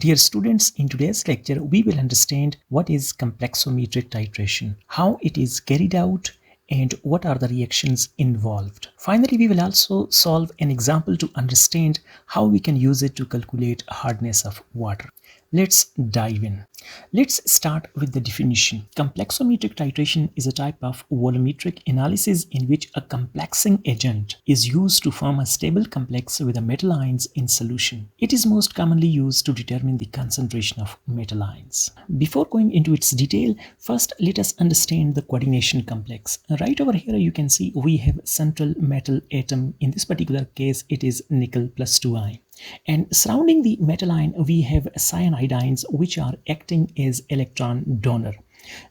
Dear students, in today's lecture, we will understand what is complexometric titration, how it is carried out, and what are the reactions involved. Finally, we will also solve an example to understand how we can use it to calculate hardness of water. Let's dive in. Let's start with the definition. Complexometric titration is a type of volumetric analysis in which a complexing agent is used to form a stable complex with the metal ions in solution. It is most commonly used to determine the concentration of metal ions. Before going into its detail, first let us understand the coordination complex. Right over here you can see we have central metal atom. In this particular case it is nickel plus 2 ion. And surrounding the metal ion we have cyanides which are acting as electron donor.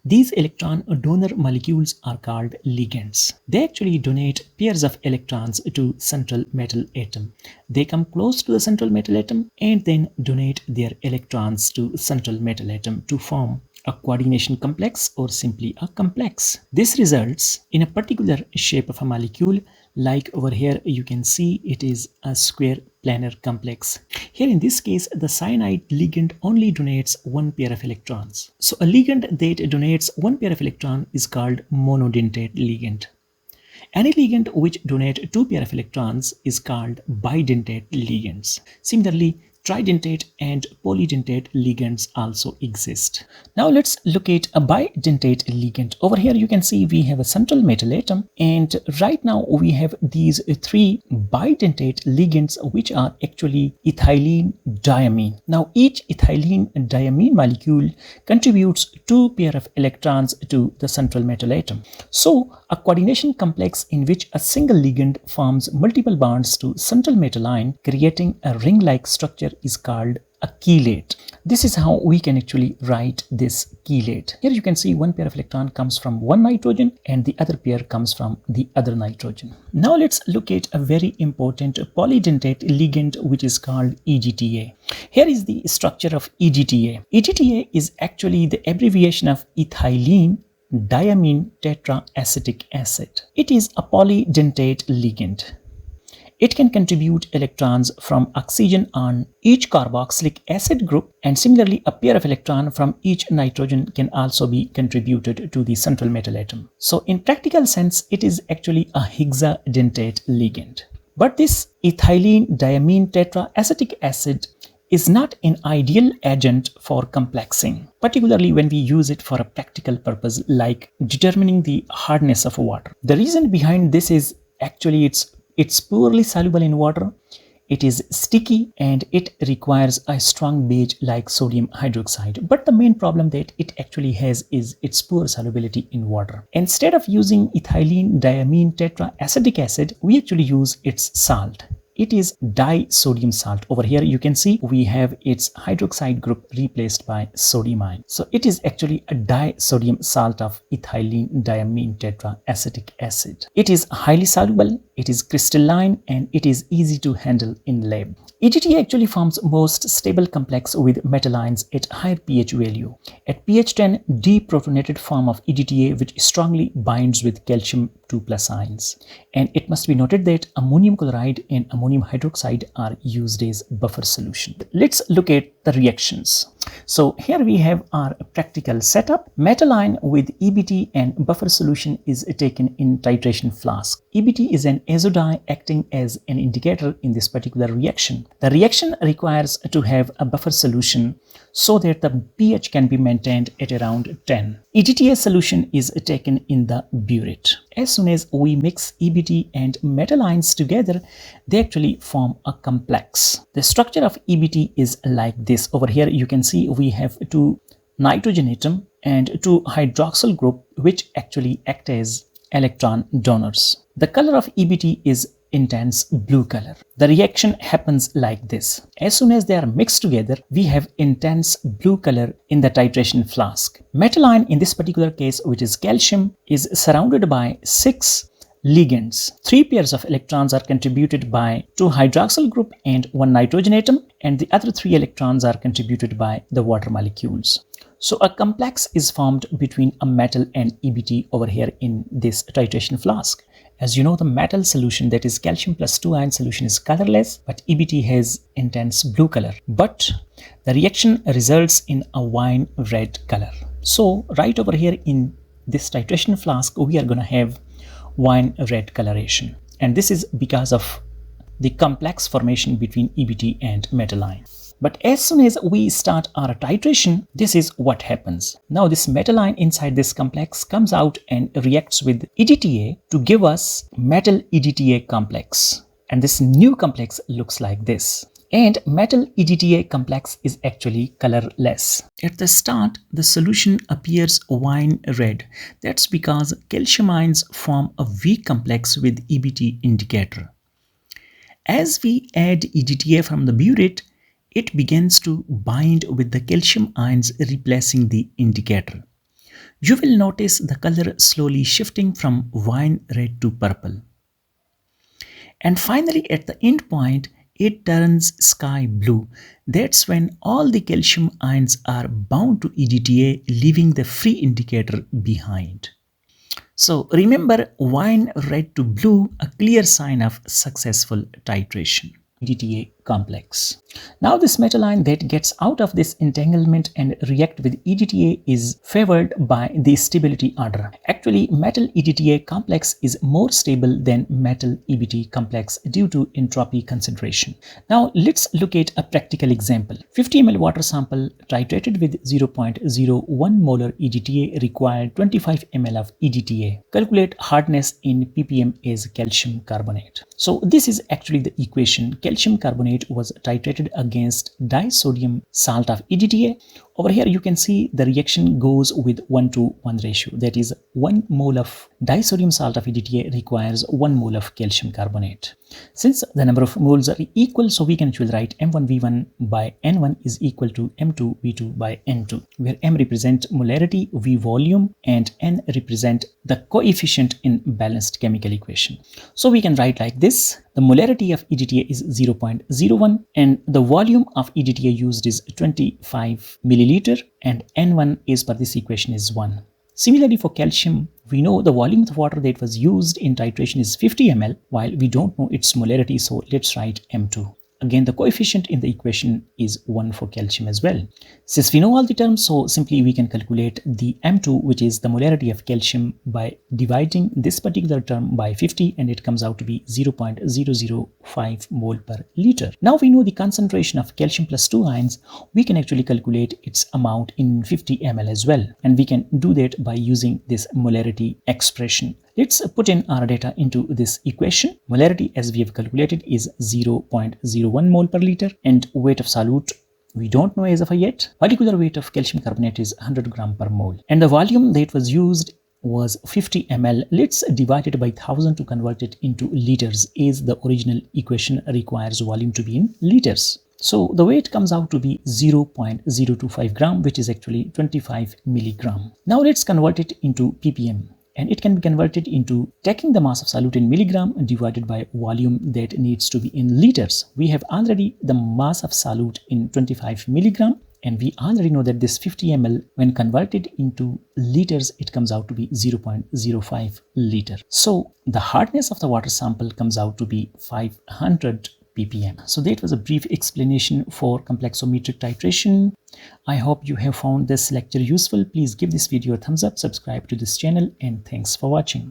These electron donor molecules are called ligands. They actually donate pairs of electrons to central metal atom. They come close to the central metal atom and then donate their electrons to central metal atom to form a coordination complex or simply a complex. This results in a particular shape of a molecule, like over here you can see it is a square planar complex. Here in this case the cyanide ligand only donates one pair of electrons. So a ligand that donates one pair of electron is called monodentate ligand. Any ligand which donates two pair of electrons is called bidentate ligands. Similarly, tridentate and polydentate ligands also exist. Now let's look at a bidentate ligand. Over here you can see we have a central metal atom, and right now we have these three bidentate ligands which are actually ethylene diamine. Now each ethylene diamine molecule contributes two pair of electrons to the central metal atom. So a coordination complex in which a single ligand forms multiple bonds to central metal ion, creating a ring-like structure, is called a chelate. This is how we can actually write this chelate. Here you can see one pair of electron comes from one nitrogen and the other pair comes from the other nitrogen. Now let's look at a very important polydentate ligand which is called EDTA. Here is the structure of EDTA. EDTA is actually the abbreviation of ethylene diamine tetraacetic acid. It is a polydentate ligand. It can contribute electrons from oxygen on each carboxylic acid group, and similarly a pair of electrons from each nitrogen can also be contributed to the central metal atom. So in practical sense it is actually a hexadentate ligand. But this ethylene diamine tetraacetic acid is not an ideal agent for complexing, particularly when we use it for a practical purpose like determining the hardness of water. The reason behind this is actually it's poorly soluble in water, it is sticky, and it requires a strong base like sodium hydroxide. But the main problem that it actually has is its poor solubility in water. Instead of using ethylene diamine tetraacetic acid, we actually use its salt. It is disodium salt. Over here you can see we have its hydroxide group replaced by sodium ion. So it is actually a disodium salt of ethylene diamine tetraacetic acid. It is highly soluble, it is crystalline, and it is easy to handle in lab. EDTA actually forms most stable complex with metal ions at higher pH value. At pH 10, deprotonated form of EDTA which strongly binds with calcium 2+ ions. And it must be noted that ammonium chloride and ammonium hydroxide are used as buffer solution. Let's look at the reactions. So here we have our practical setup. Metal ion with EBT and buffer solution is taken in titration flask. EBT is an azodye acting as an indicator in this particular reaction. The reaction requires to have a buffer solution so that the pH can be maintained at around 10. EDTA solution is taken in the burette. As soon as we mix EBT and metal ions together, they actually form a complex. The structure of EBT is like this. Over here you can see we have two nitrogen atom and two hydroxyl group which actually act as electron donors. The color of EBT is intense blue color. The reaction happens like this. As soon as they are mixed together, we have intense blue color in the titration flask. Metal ion in this particular case, which is calcium, is surrounded by 6 ligands. 3 pairs of electrons are contributed by 2 hydroxyl group and 1 nitrogen atom, and the other 3 electrons are contributed by the water molecules. So a complex is formed between a metal and EBT over here in this titration flask. As you know, the metal solution, that is calcium plus 2 ion solution, is colorless, but EBT has intense blue color. But the reaction results in a wine red color. So right over here in this titration flask, we are going to have wine red coloration. And this is because of the complex formation between EBT and metal ion. But as soon as we start our titration, this is what happens. Now this metal ion inside this complex comes out and reacts with EDTA to give us metal EDTA complex. And this new complex looks like this. And metal EDTA complex is actually colorless. At the start, the solution appears wine red. That's because calcium ions form a weak complex with EBT indicator. As we add EDTA from the burette, it begins to bind with the calcium ions, replacing the indicator. You will notice the color slowly shifting from wine red to purple. And finally, at the end point, it turns sky blue. That's when all the calcium ions are bound to EDTA, leaving the free indicator behind. So remember, wine red to blue, a clear sign of successful titration. EDTA complex. Now this metal ion that gets out of this entanglement and react with EDTA is favored by the stability order. Actually, metal EDTA complex is more stable than metal EBT complex due to entropy consideration. Now let's look at a practical example. 50 ml water sample titrated with 0.01 molar EDTA required 25 ml of EDTA. Calculate hardness in ppm as calcium carbonate. So this is actually the equation. Calcium carbonate was titrated against disodium salt of EDTA. Over here you can see the reaction goes with 1:1 ratio. That is 1 mole of disodium salt of EDTA requires 1 mole of calcium carbonate. Since the number of moles are equal, so we can actually write M1V1 by N1 is equal to M2V2 by N2, where M represent molarity, V volume, and N represent the coefficient in balanced chemical equation. So we can write like this. The molarity of EDTA is 0.01 and the volume of EDTA used is 25 milliliter, and N1 is per this equation is 1. Similarly, for calcium, we know the volume of water that was used in titration is 50 ml, while we don't know its molarity, so let's write M2. Again, the coefficient in the equation is 1 for calcium as well. Since we know all the terms, so simply we can calculate the M2, which is the molarity of calcium, by dividing this particular term by 50, and it comes out to be 0.005 mole per liter. Now we know the concentration of calcium plus 2 ions. We can actually calculate its amount in 50 ml as well, and we can do that by using this molarity expression. Let's put in our data into this equation. Molarity, as we have calculated, is 0.01 mole per liter, and weight of solute we don't know as of yet. Molecular weight of calcium carbonate is 100 gram per mole, and the volume that was used was 50 ml. Let's divide it by 1000 to convert it into liters, as the original equation requires volume to be in liters. So the weight comes out to be 0.025 gram, which is actually 25 milligram. Now let's convert it into ppm. And it can be converted into taking the mass of solute in milligram divided by volume that needs to be in liters. We have already the mass of solute in 25 milligram, and we already know that this 50 ml, when converted into liters, it comes out to be 0.05 liter. So the hardness of the water sample comes out to be 500 ppm. So that was a brief explanation for complexometric titration. I hope you have found this lecture useful. Please give this video a thumbs up, subscribe to this channel, and thanks for watching.